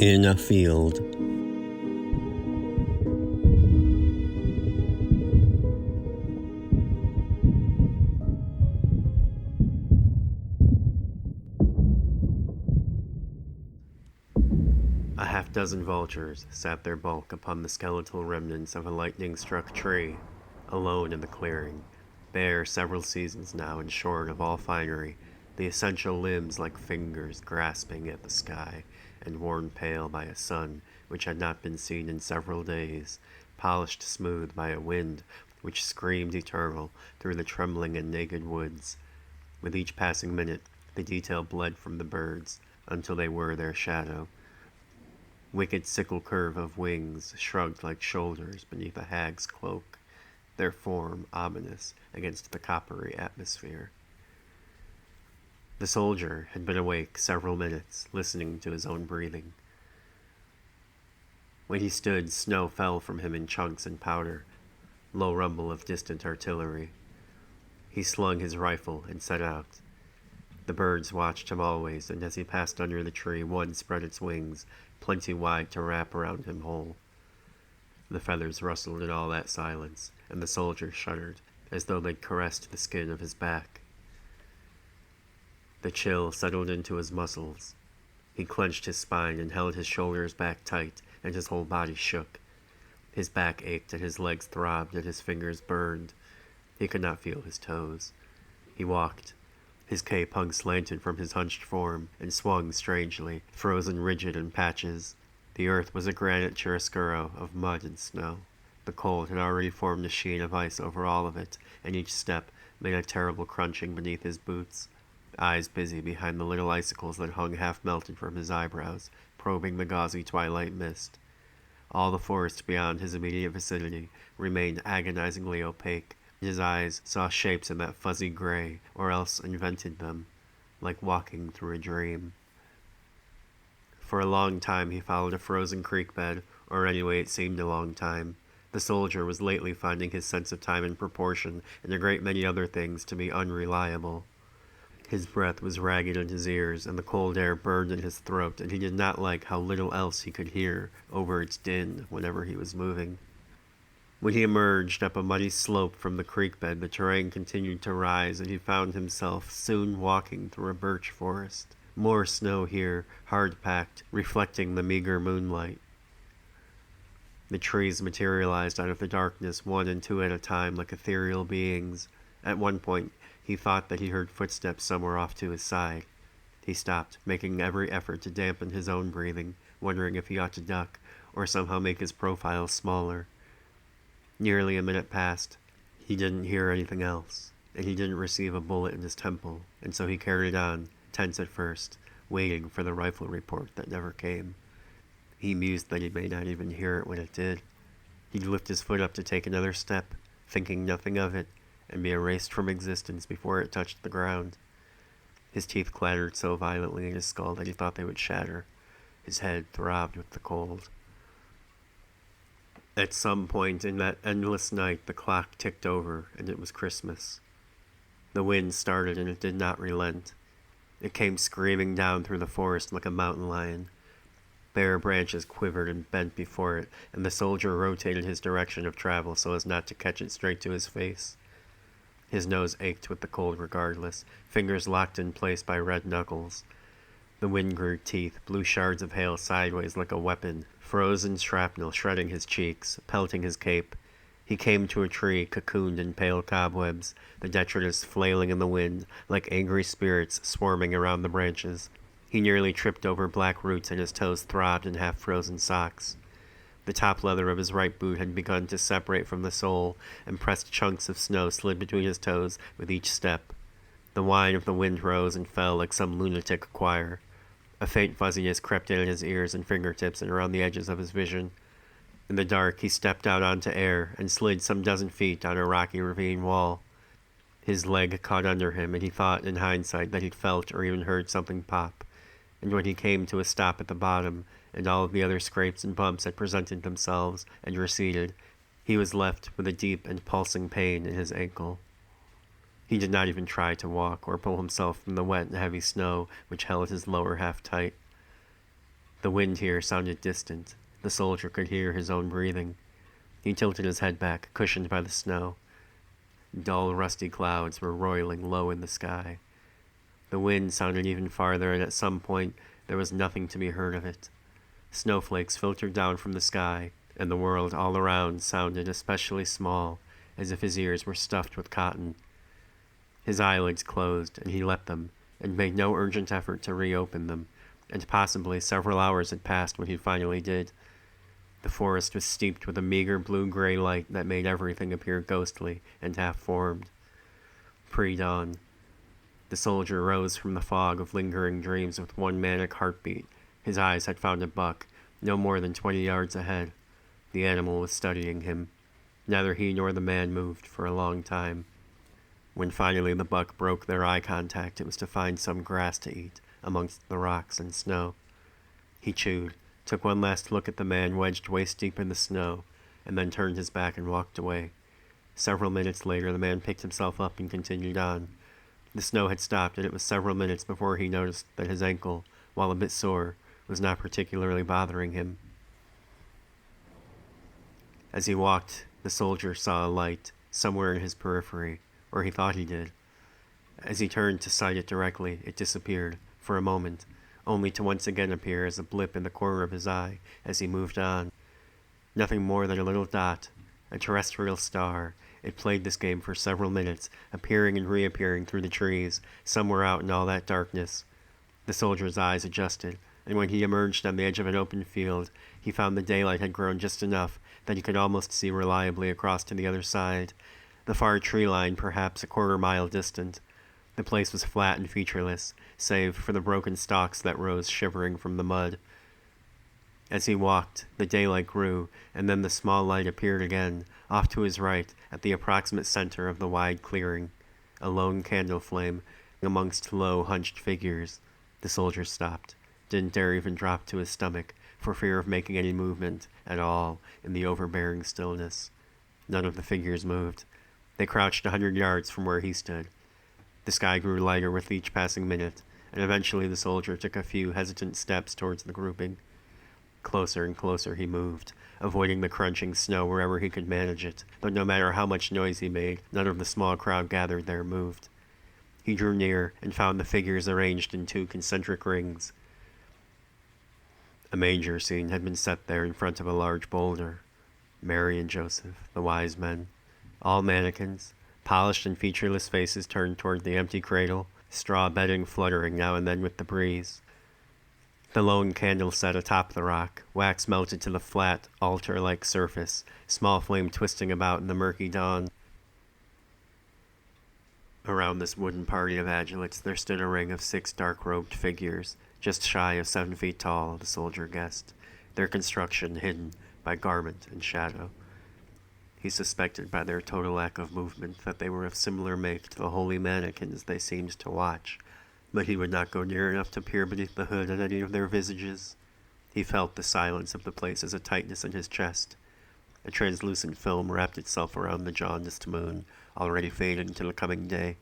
In a field. A half-dozen vultures sat their bulk upon the skeletal remnants of a lightning-struck tree, alone in the clearing, bare several seasons now and shorn of all finery, the essential limbs like fingers grasping at the sky, and worn pale by a sun which had not been seen in several days, polished smooth by a wind which screamed eternal through the trembling and naked woods. With each passing minute, the detail bled from the birds, until they were their shadow. Wicked sickle curve of wings shrugged like shoulders beneath a hag's cloak, their form ominous against the coppery atmosphere. The soldier had been awake several minutes, listening to his own breathing. When he stood, snow fell from him in chunks and powder, low rumble of distant artillery. He slung his rifle and set out. The birds watched him always, and as he passed under the tree, one spread its wings, plenty wide to wrap around him whole. The feathers rustled in all that silence, and the soldier shuddered, as though they'd caressed the skin of his back. The chill settled into his muscles. He clenched his spine and held his shoulders back tight, and his whole body shook. His back ached and his legs throbbed and his fingers burned. He could not feel his toes. He walked. His cape hung slanted from his hunched form and swung strangely, frozen rigid in patches. The earth was a granite chiaroscuro of mud and snow. The cold had already formed a sheen of ice over all of it, and each step made a terrible crunching beneath his boots. Eyes busy behind the little icicles that hung half-melted from his eyebrows, probing the gauzy twilight mist. All the forest beyond his immediate vicinity remained agonizingly opaque. His eyes saw shapes in that fuzzy gray, or else invented them, like walking through a dream. For a long time he followed a frozen creek bed, or anyway it seemed a long time. The soldier was lately finding his sense of time and proportion, and a great many other things, to be unreliable. His breath was ragged in his ears, and the cold air burned in his throat, and he did not like how little else he could hear over its din whenever he was moving. When he emerged up a muddy slope from the creek bed, the terrain continued to rise, and he found himself soon walking through a birch forest. More snow here, hard-packed, reflecting the meager moonlight. The trees materialized out of the darkness, one and two at a time, like ethereal beings. At one point, he thought that he heard footsteps somewhere off to his side. He stopped, making every effort to dampen his own breathing, wondering if he ought to duck, or somehow make his profile smaller. Nearly a minute passed. He didn't hear anything else, and he didn't receive a bullet in his temple, and so he carried on, tense at first, waiting for the rifle report that never came. He mused that he may not even hear it when it did. He'd lift his foot up to take another step, thinking nothing of it, and be erased from existence before it touched the ground. His teeth clattered so violently in his skull that he thought they would shatter. His head throbbed with the cold. At some point in that endless night, the clock ticked over, and it was Christmas. The wind started, and it did not relent. It came screaming down through the forest like a mountain lion. Bare branches quivered and bent before it, and the soldier rotated his direction of travel so as not to catch it straight to his face. His nose ached with the cold regardless, fingers locked in place by red knuckles. The wind grew teeth, blew shards of hail sideways like a weapon, frozen shrapnel shredding his cheeks, pelting his cape. He came to a tree cocooned in pale cobwebs, the detritus flailing in the wind, like angry spirits swarming around the branches. He nearly tripped over black roots, and his toes throbbed in half-frozen socks. The top leather of his right boot had begun to separate from the sole, and pressed chunks of snow slid between his toes with each step. The whine of the wind rose and fell like some lunatic choir. A faint fuzziness crept in at his ears and fingertips and around the edges of his vision. In the dark, he stepped out onto air and slid some dozen feet down a rocky ravine wall. His leg caught under him, and he thought, in hindsight, that he'd felt or even heard something pop. And when he came to a stop at the bottom, and all of the other scrapes and bumps had presented themselves and receded, he was left with a deep and pulsing pain in his ankle. He did not even try to walk or pull himself from the wet and heavy snow which held his lower half tight. The wind here sounded distant. The soldier could hear his own breathing. He tilted his head back, cushioned by the snow. Dull, rusty clouds were roiling low in the sky. The wind sounded even farther, and at some point there was nothing to be heard of it. Snowflakes filtered down from the sky, and the world all around sounded especially small, as if his ears were stuffed with cotton. His eyelids closed, and he let them, and made no urgent effort to reopen them, and possibly several hours had passed when he finally did. The forest was steeped with a meager blue-gray light that made everything appear ghostly and half-formed. Pre-dawn. The soldier rose from the fog of lingering dreams with one manic heartbeat. His eyes had found a buck, no more than 20 yards ahead. The animal was studying him. Neither he nor the man moved for a long time. When finally the buck broke their eye contact, it was to find some grass to eat amongst the rocks and snow. He chewed, took one last look at the man wedged waist-deep in the snow, and then turned his back and walked away. Several minutes later, the man picked himself up and continued on. The snow had stopped, and it was several minutes before he noticed that his ankle, while a bit sore, was not particularly bothering him. As he walked, the soldier saw a light somewhere in his periphery, or he thought he did. As he turned to sight it directly, it disappeared, for a moment, only to once again appear as a blip in the corner of his eye as he moved on. Nothing more than a little dot, a terrestrial star. It played this game for several minutes, appearing and reappearing through the trees, somewhere out in all that darkness. The soldier's eyes adjusted, and when he emerged on the edge of an open field, he found the daylight had grown just enough that he could almost see reliably across to the other side, the far tree line perhaps a quarter-mile distant. The place was flat and featureless, save for the broken stalks that rose shivering from the mud. As he walked, the daylight grew, and then the small light appeared again, off to his right, at the approximate center of the wide clearing, a lone candle flame amongst low, hunched figures. The soldier stopped, didn't dare even drop to his stomach, for fear of making any movement at all in the overbearing stillness. None of the figures moved. They crouched 100 yards from where he stood. The sky grew lighter with each passing minute, and eventually the soldier took a few hesitant steps towards the grouping. Closer and closer he moved, avoiding the crunching snow wherever he could manage it, but no matter how much noise he made, none of the small crowd gathered there moved. He drew near and found the figures arranged in 2 concentric rings. A manger scene had been set there in front of a large boulder. Mary and Joseph, the wise men, all mannequins, polished and featureless faces turned toward the empty cradle, straw bedding fluttering now and then with the breeze. The lone candle set atop the rock, wax melted to the flat, altar-like surface, small flame twisting about in the murky dawn. Around this wooden party of adulates there stood a ring of 6 dark-robed figures, just shy of 7 feet tall, the soldier guessed, their construction hidden by garment and shadow. He suspected by their total lack of movement that they were of similar make to the holy mannequins they seemed to watch, but he would not go near enough to peer beneath the hood at any of their visages. He felt the silence of the place as a tightness in his chest. A translucent film wrapped itself around the jaundiced moon, already faded into the coming day.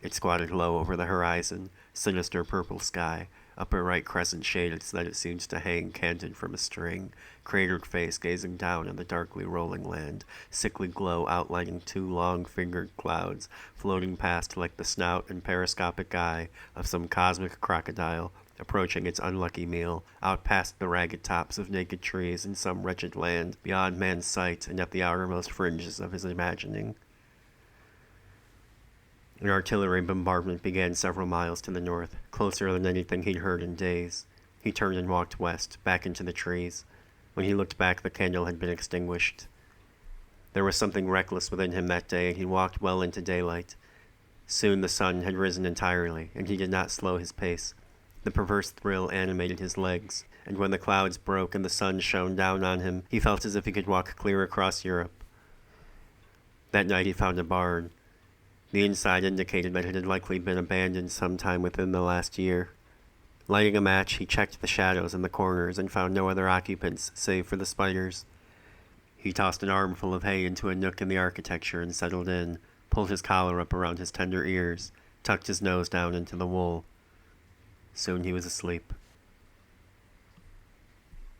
It squatted low over the horizon, sinister purple sky, upper right crescent shaded so that it seemed to hang canted from a string, cratered face gazing down on the darkly rolling land, sickly glow outlining 2 long-fingered clouds, floating past like the snout and periscopic eye of some cosmic crocodile, approaching its unlucky meal, out past the ragged tops of naked trees in some wretched land, beyond man's sight and at the outermost fringes of his imagining. An artillery bombardment began several miles to the north, closer than anything he'd heard in days. He turned and walked west, back into the trees. When he looked back, the candle had been extinguished. There was something reckless within him that day, and he walked well into daylight. Soon the sun had risen entirely, and he did not slow his pace. The perverse thrill animated his legs, and when the clouds broke and the sun shone down on him, he felt as if he could walk clear across Europe. That night he found a barn. The inside indicated that it had likely been abandoned sometime within the last year. Lighting a match, he checked the shadows in the corners and found no other occupants, save for the spiders. He tossed an armful of hay into a nook in the architecture and settled in, pulled his collar up around his tender ears, tucked his nose down into the wool. Soon he was asleep.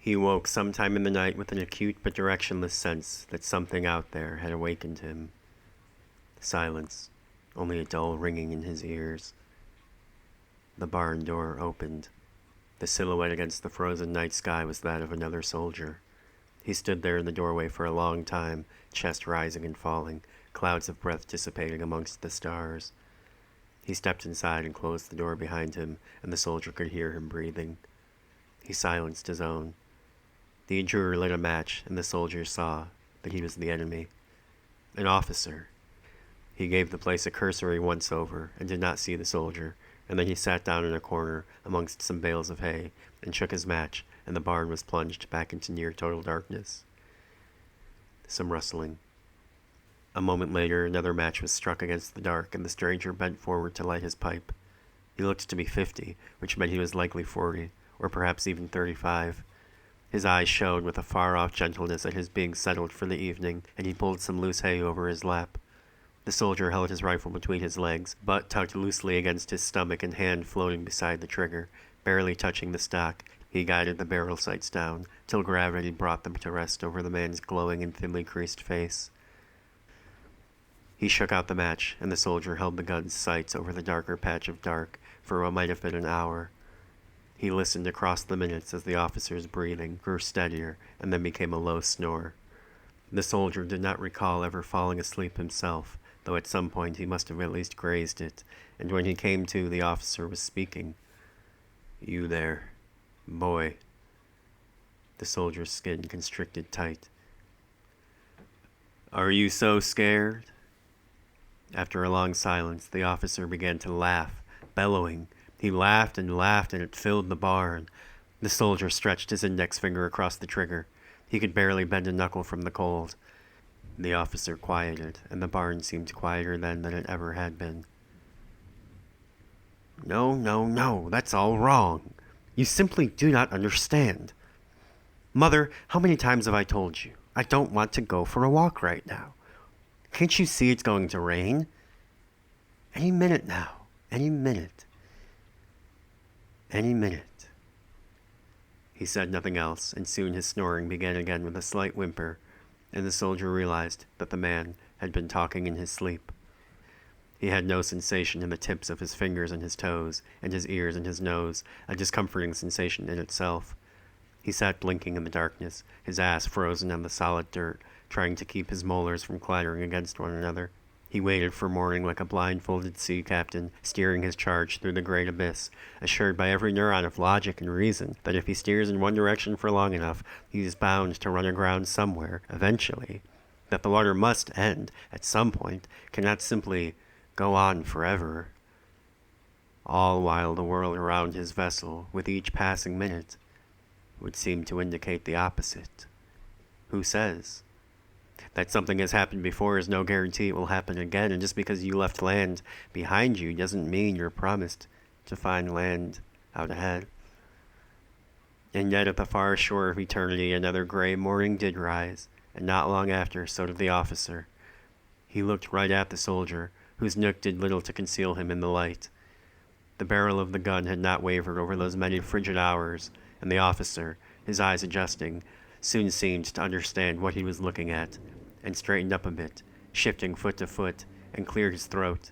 He woke sometime in the night with an acute but directionless sense that something out there had awakened him. Silence, only a dull ringing in his ears. The barn door opened. The silhouette against the frozen night sky was that of another soldier. He stood there in the doorway for a long time, chest rising and falling, clouds of breath dissipating amongst the stars. He stepped inside and closed the door behind him, and the soldier could hear him breathing. He silenced his own. The intruder lit a match, and the soldier saw that he was the enemy. An officer. He gave the place a cursory once-over, and did not see the soldier, and then he sat down in a corner amongst some bales of hay, and shook his match, and the barn was plunged back into near total darkness. Some rustling. A moment later, another match was struck against the dark, and the stranger bent forward to light his pipe. He looked to be 50, which meant he was likely 40, or perhaps even 35. His eyes shone with a far-off gentleness at his being settled for the evening, and he pulled some loose hay over his lap. The soldier held his rifle between his legs, butt tucked loosely against his stomach and hand floating beside the trigger. Barely touching the stock, he guided the barrel sights down, till gravity brought them to rest over the man's glowing and thinly creased face. He shook out the match, and the soldier held the gun's sights over the darker patch of dark for what might have been an hour. He listened across the minutes as the officer's breathing grew steadier and then became a low snore. The soldier did not recall ever falling asleep himself, though at some point he must have at least grazed it, and when he came to, the officer was speaking. "You there, boy." The soldier's skin constricted tight. "Are you so scared?" After a long silence, the officer began to laugh, bellowing. He laughed, and it filled the barn. The soldier stretched his index finger across the trigger. He could barely bend a knuckle from the cold. The officer quieted, and the barn seemed quieter then than it ever had been. No, that's all wrong. You simply do not understand. Mother, how many times have I told you? I don't want to go for a walk right now. Can't you see it's going to rain? Any minute now. Any minute. Any minute. He said nothing else, and soon his snoring began again with a slight whimper, and the soldier realized that the man had been talking in his sleep. He had no sensation in the tips of his fingers and his toes, and his ears and his nose, a discomforting sensation in itself. He sat blinking in the darkness, his ass frozen on the solid dirt, trying to keep his molars from clattering against one another. He waited for morning like a blindfolded sea captain, steering his charge through the great abyss, assured by every neuron of logic and reason that if he steers in one direction for long enough, he is bound to run aground somewhere, eventually, that the water must end at some point, cannot simply go on forever. All while the world around his vessel, with each passing minute, would seem to indicate the opposite. Who says? That something has happened before is no guarantee it will happen again, and just because you left land behind you doesn't mean you're promised to find land out ahead. And yet at the far shore of eternity another gray morning did rise, and not long after so did the officer. He looked right at the soldier, whose nook did little to conceal him in the light. The barrel of the gun had not wavered over those many frigid hours, and the officer, his eyes adjusting, soon seemed to understand what he was looking at, and straightened up a bit, shifting foot to foot, and cleared his throat.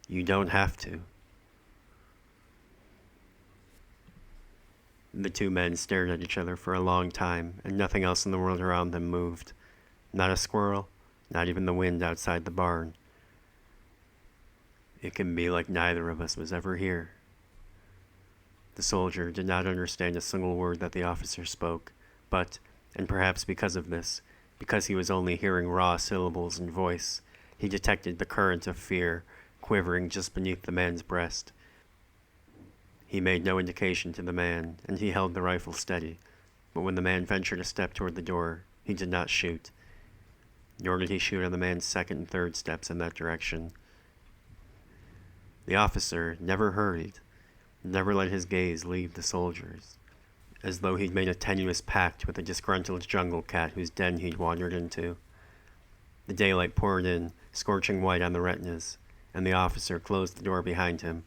"You don't have to." The two men stared at each other for a long time, and nothing else in the world around them moved. Not a squirrel, not even the wind outside the barn. "It can be like neither of us was ever here." The soldier did not understand a single word that the officer spoke, but, and perhaps because of this, because he was only hearing raw syllables and voice, he detected the current of fear quivering just beneath the man's breast. He made no indication to the man, and he held the rifle steady, but when the man ventured a step toward the door, he did not shoot. Nor did he shoot on the man's second and third steps in that direction. The officer never hurried, never let his gaze leave the soldiers, as though he'd made a tenuous pact with a disgruntled jungle cat whose den he'd wandered into. The daylight poured in, scorching white on the retinas, and the officer closed the door behind him,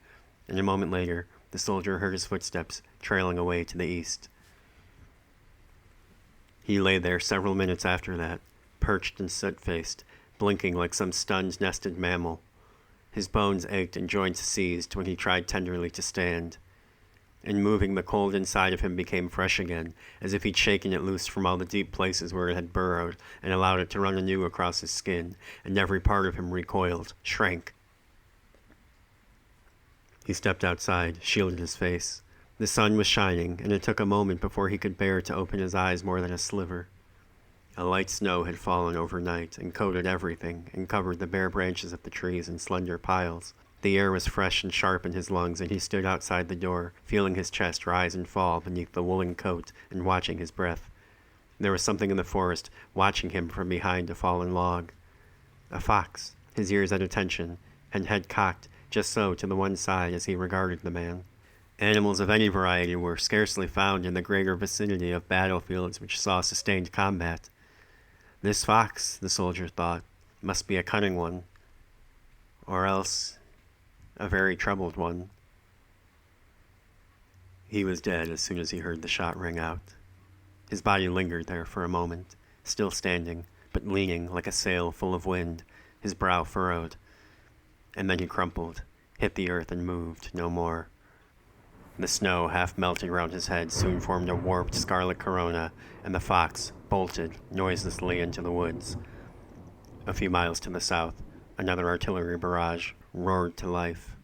and a moment later, the the soldier heard his footsteps trailing away to the east. He lay there several minutes after that, perched and soot-faced, blinking like some stunned nested mammal. His bones ached and joints seized when he tried tenderly to stand. In moving, the cold inside of him became fresh again, as if he'd shaken it loose from all the deep places where it had burrowed and allowed it to run anew across his skin, and every part of him recoiled, shrank. He stepped outside, shielded his face. The sun was shining, and it took a moment before he could bear to open his eyes more than a sliver. A light snow had fallen overnight and coated everything and covered the bare branches of the trees in slender piles. The air was fresh and sharp in his lungs, and he stood outside the door, feeling his chest rise and fall beneath the woolen coat and watching his breath. There was something in the forest watching him from behind a fallen log. A fox, his ears at attention, and head cocked just so to the one side as he regarded the man. Animals of any variety were scarcely found in the greater vicinity of battlefields which saw sustained combat. This fox, the soldier thought, must be a cunning one, or else a very troubled one. He was dead as soon as he heard the shot ring out. His body lingered there for a moment, still standing, but leaning like a sail full of wind, his brow furrowed. And then he crumpled, hit the earth and moved no more. The snow, half melting round his head, soon formed a warped scarlet corona, and the fox bolted noiselessly into the woods. A few miles to the south, another artillery barrage roared to life.